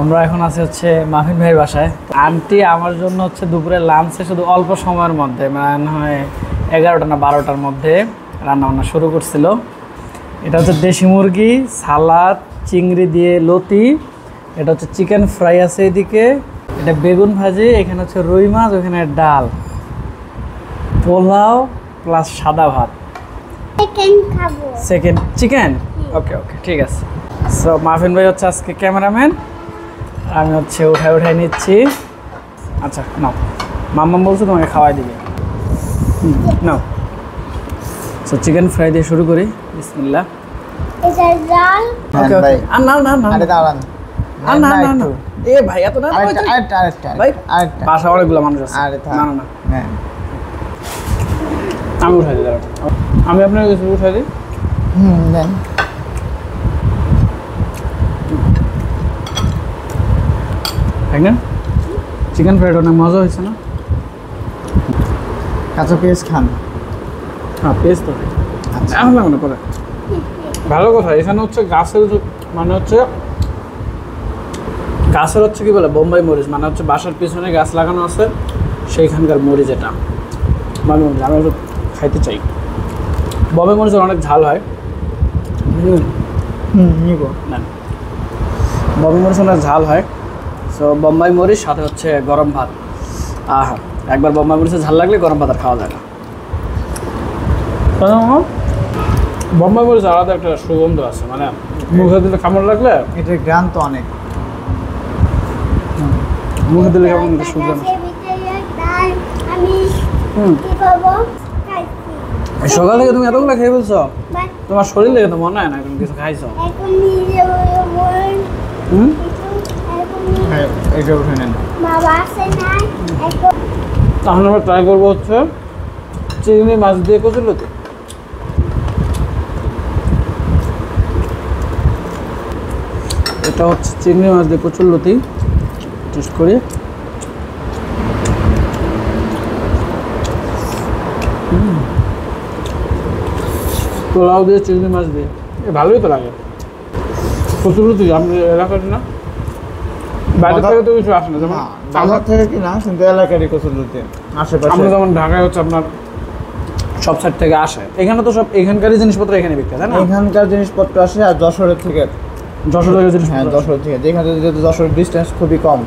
আমরা এখন আছি হচ্ছে মাহিন ভাইয়ের বাসায়। আন্টি আমার জন্য হচ্ছে দুপুরে লাঞ্চে শুধু অল্প সময়ের মধ্যে মানে হয় 11টা না 12টার মধ্যে রান্নাবান্না শুরু করছিল। এটা হচ্ছে দেশি মুরগি, সালাদ, চিংড়ি দিয়ে লতি, এটা হচ্ছে চিকেন ফ্রাই আছে এদিকে, এটা বেগুন ভাজি, এখানে হচ্ছে রুই মাছ, ওখানে ডাল, পোলাও প্লাস সাদা ভাত। সেকেন্ড চিকেন, ওকে ওকে ঠিক আছে। সো মাহিন ভাই হচ্ছে আজকে ক্যামেরাম্যান, আমি হচ্ছে উঠাই নিচ্ছি। আচ্ছা নাও, মাম্মা বলছে তোমাকে খাওয়াই দিবে, নাও। সো চিকেন ফ্রাই দিয়ে শুরু করি, বিসমিল্লাহ। ওকে ওকে, আর না না না আরে দাঁড়ান, আর না না না, এ ভাই এত না, আরেকটা ভাই বাসা অনেকগুলো মানুষ আছে, না না না, হ্যাঁ আমি উঠাই দিই, আমি আপনার কিছু উঠাই দিই। দেন তাই না, চিকেন ফ্রাইড অনেক মজা হয়েছে না? কাঁচা পেঁয়াজ খান? হ্যাঁ পেঁয়াজ তো এখন লাগবে না পরে। ভালো কথা, এখানে হচ্ছে গাছের মানে হচ্ছে গাছের হচ্ছে কি বলে বোম্বাই মরিচ, মানে হচ্ছে বাসার পিছনে গাছ লাগানো আছে সেইখানকার মরিচ, এটা মানে আমি একটু খাইতে চাই। বোম্বাই মরিচের অনেক ঝাল হয়, নিব না বোম্বাই মরিচ অনেক ঝাল হয়। সো বোম্বাই মরিচ সাথে হচ্ছে গরম ভাত, আহা একবার বোম্বাই মরিচের ঝাল লাগলে গরম ভাত আর খাওয়া যায় না। বোম্বাই মরিচ আলাদা একটা সুগন্ধ আছে, মানে মুখে দিলে কামড় লাগলে এটার গ্রাম তো অনেক, মুখে দিলে কেমন সুগন্ধ। সকাল থেকে তুমি এতগুলো খেয়ে ফেলছো, তোমার শরীর লেগে তো মনে হয় না এখন কিছু খাইছো। এটা উঠে নেন। তাহলে আমরা ট্রাই করবো হচ্ছে চিংড়ি মাছ দিয়ে কচুরলতি। এটা হচ্ছে চিংড়ি মাছ দিয়ে কচুরলতি, টেস্ট করি। পোলাও দিয়ে চিংড়ি মাছ দিয়ে ভালোই তো লাগে। কচুরলতি আপনার এলাকার না, বাইরে থেকে তো কিছু আসে না, যেমন বাজার থেকে কিনা কিন্তু এলাকারই কচুরলতি আশেপাশে। আমরা যেমন ঢাকায় হচ্ছে আপনার সব সাইড থেকে আসে, এখানে তো সব এখানকারই জিনিসপত্র এখানে বিক্রি হয় না, এখানকার জিনিসপত্র আসে। আর যশোরের থেকে জিনিস, হ্যাঁ যশোর থেকে, যেখানে যেহেতু যশোরের ডিস্টেন্স খুবই কম।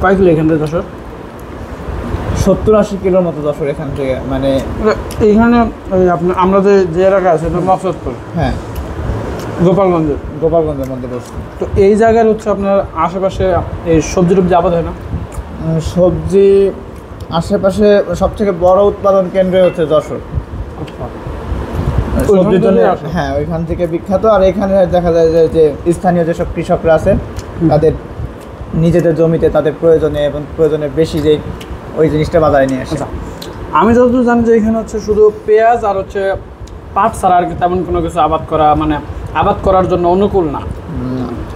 কয় কিলো এখান থেকে যশোর? 70-80 কিলোর মতো যশোর এখান থেকে, মানে এইখানে আপনার আমরা যে এলাকা আছে মকসদপুর, হ্যাঁ গোপালগঞ্জের মধ্যে বসছে। তো এই জায়গার হচ্ছে আপনার আশেপাশে এই সবজি টবজি আবাদ হয় না? সবজি আশেপাশে সব থেকে বড় উৎপাদন কেন্দ্র হচ্ছে যশোর, সবজির জন্য। হ্যাঁ ওইখান থেকে বিখ্যাত। আর এখানে দেখা যায় যে স্থানীয় যেসব কৃষকরা আছে তাদের নিজেদের জমিতে তাদের প্রয়োজনে এবং প্রয়োজনের বেশি যে ওই জিনিসটা বাজারে নিয়ে আসে। আমি যতদূর জানি যে এখানে হচ্ছে শুধু পেঁয়াজ আর হচ্ছে পাট ছাড়া আর কি তেমন কোনো কিছু আবাদ করা মানে আবাদ করার জন্য অনুকূল না।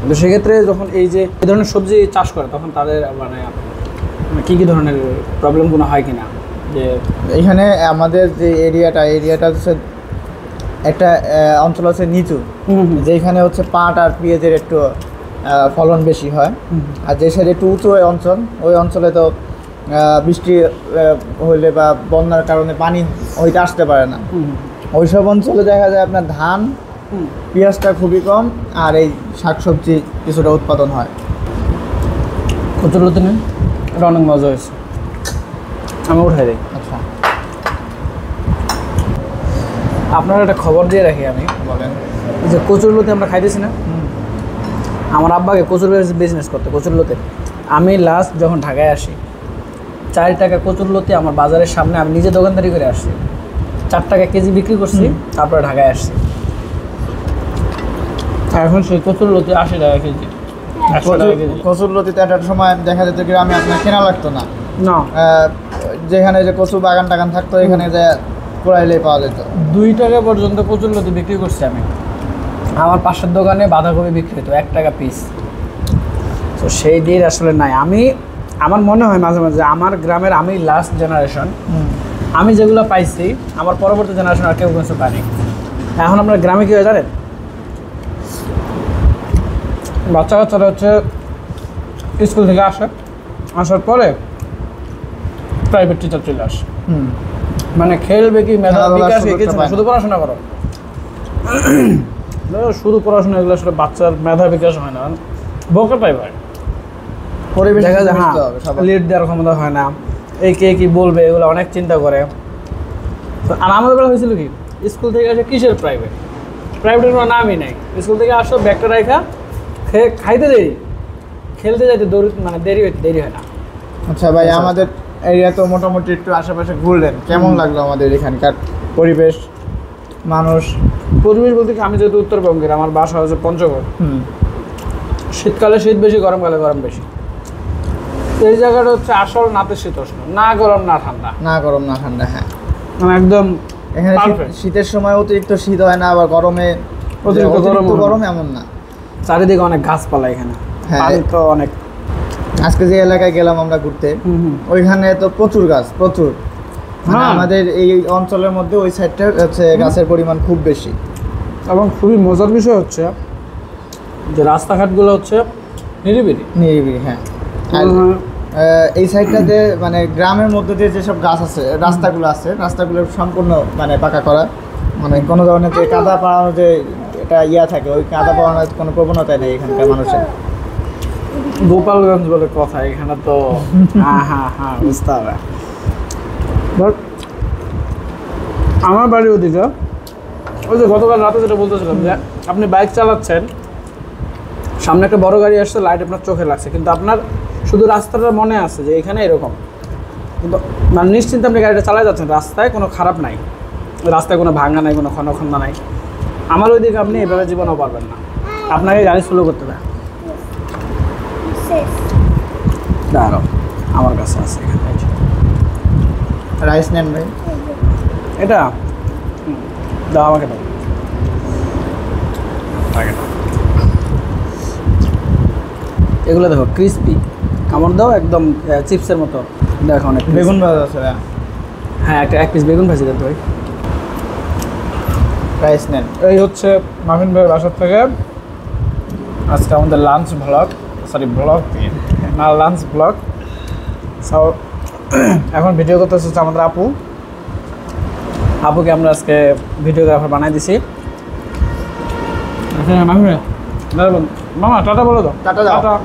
তো সেক্ষেত্রে যখন এই যে এই ধরনের সবজি চাষ করে তখন তাদের মানে কী কী ধরনের প্রবলেমগুলো হয় কিনা? যে এখানে আমাদের যে এরিয়াটা হচ্ছে একটা অঞ্চল আছে নিচু, যেখানে হচ্ছে পাট আর পেঁয়াজের একটু ফলন বেশি হয়। আর যে সাইডে একটু উঁচু ওই অঞ্চলে তো বৃষ্টি হইলে বা বন্যার কারণে পানি হইতে আসতে পারে না। ওইসব অঞ্চলে দেখা যায় আপনার ধান, পেঁয়াজটা খুবই কম, আর এই শাকসবজি কিছুটা উৎপাদন হয়। কচুরলতি নেন, এটা অনেক মজা হয়েছে, আমি উঠাই দিই। আচ্ছা আপনারা একটা খবর দিয়ে রাখি আমি, বলেন। এই যে কচুরলতি আমরা খাইতেছি না, আমার আব্বাকে কচুর বিজনেস করতে কচুরলতি। আমি লাস্ট যখন ঢাকায় আসি 4 টাকা কচুরলতি আমার বাজারের সামনে আমি নিজে দোকানদারি করে আসছি, 4 টাকা কেজি বিক্রি করছি, তারপরে ঢাকায় আসছি। এখন সেই কচুরলতি 80 টাকা কেজি, 100 টাকা কেজি। কচুরলতিতে একটা সময় দেখা যেত গ্রামে আপনার কেনা লাগতো না, না যেখানে যে কচু বাগান টাগান থাকতো এখানে যে কুড়াইলেই পাওয়া যেত। 2 টাকা পর্যন্ত কচুরলতি বিক্রি করছি আমি। আমার পাশের দোকানে বাঁধাকপি বিক্রি হতো 1 টাকা পিস। তো সেই দিন আসলে নাই। আমার মনে হয় মাঝে মাঝে আমার গ্রামের আমি লাস্ট জেনারেশন, আমি যেগুলো পাইছি আমার পরবর্তী জেনারেশন আর কেউ কিছু পায়নি। এখন আমরা গ্রামে কী হয় জানেন, বাচ্চা কাচ্চারা হচ্ছে স্কুল থেকে আসার পরে প্রাইভেট টিচার চলে আসে। মানে খেলবে কি মেধা খেলাধুলার বিকাশ সুযোগটা কিছু না, পায় না। শুধু পড়াশোনা করো। শুধু পড়াশোনা এগুলো আসলে বাচ্চার মেধা বিকাশ হয় না, বোকা টাইপ হয়। পরিবেশ দেখা যায় হ্যাঁ বুঝতে হবে সবার। লিড দেওয়ার ক্ষমতা হয় না, এই কে কি বলবে এগুলো অনেক চিন্তা করে। তো আর আমাদের বেলা হয়েছিল কি, স্কুল থেকে আসে কিসের প্রাইভেটের কোনো নামই নেই। স্কুল থেকে আসো ব্যাগটা রাখা খাইতে দেরি, খেলতে যাইতে মানে দেরি হয় না। আচ্ছা ভাই, আমাদের এরিয়া তো মোটামুটি একটু আশেপাশে ঘুরলেন, কেমন লাগলো আমাদের এখানকার পরিবেশ, মানুষ? পরিবেশ বলতে কি, আমি যেহেতু উত্তরবঙ্গের, আমার বাসা হচ্ছে পঞ্চগড়। শীতকালে শীত বেশি, গরমকালে গরম বেশি। এই জায়গাটা হচ্ছে আসল নাতিশীতোষ্ণ, না গরম না ঠান্ডা, না গরম না ঠান্ডা, হ্যাঁ। মানে একদম এখানে perfect। শীতের সময় অতিরিক্ত শীত হয় না, আবার গরমে অতিরিক্ত গরম হয় না। গরম এমন না। চারিদিকে অনেক গাছপালা এখানে, হ্যাঁ। পানি তো অনেক। আজকে যে এলাকায় গেলাম আমরা ঘুরতে, ওইখানে তো প্রচুর গাছ, প্রচুর। মানে হ্যাঁ। আমাদের এই অঞ্চলের মধ্যে ওই সাইডটা হচ্ছে গাছের পরিমাণ খুব বেশি। এবং খুবই মজার বিষয় হচ্ছে যে রাস্তাঘাটগুলো হচ্ছে নিরিবিলি। নিরিবিলি, হ্যাঁ। আর এই সাইডটাতে মানে গ্রামের মধ্যে দিয়ে যেসব গাছ আছে, রাস্তাগুলো আছে, রাস্তাগুলো সম্পূর্ণ মানে পাকা করা, মানে কোনো ধরনের যে কাদা পাড়ানো যে এটা ইয়া থাকে, ওই কাদা পাড়ানোর কোনো প্রবণতা নেই এখানকার মানুষের। গোপালগঞ্জ বলে কথা, এখানে তো হ্যাঁ বুঝতে হবে। বাট আমার বাড়ির ওদিকে, ওই যে গতকাল রাতে যেটা বলতেছিলাম যে আপনি বাইক চালাচ্ছেন, সামনে একটা বড় গাড়ি আসছে, লাইট আপনার চোখে লাগছে, কিন্তু আপনার শুধু রাস্তাটা মনে আছে যে এখানে এরকম, কিন্তু মানে নিশ্চিন্তে আপনি গাড়িটা চালাই যাচ্ছেন, রাস্তায় কোনো খারাপ নাই, রাস্তায় কোনো ভাঙা নাই, কোনো খন্ডা নাই। আমার ওইদিকে আপনি এভাবে জীবনেও পারবেন না, আপনাকে গাড়ি স্লো করতে হবে। দাঁড়াও, আমার কাছে আছে এখানে, রাইস নেন ভাই। এটা দাও, আমাকে দাও। এগুলো দেখো ক্রিস্পি, কামড় দাও একদম চিপসের মতো। দেখো অনেক বেগুন ভাজা আছে ভাইয়া। হ্যাঁ, এক পিস বেগুন ভাজি দেন তো ভাই। রাইস নেন। এই হচ্ছে মাহিন ভাইয়ের বাসার থেকে আজকে আমাদের lunch blog, lunch blog. So এখন ভিডিও করতে হচ্ছে আমাদের আপুকে আমরা আজকে ভিডিওগ্রাফার বানাই দিছি। মাহিন ভাই, মামা টাটা বলো তো। টাটা দাও।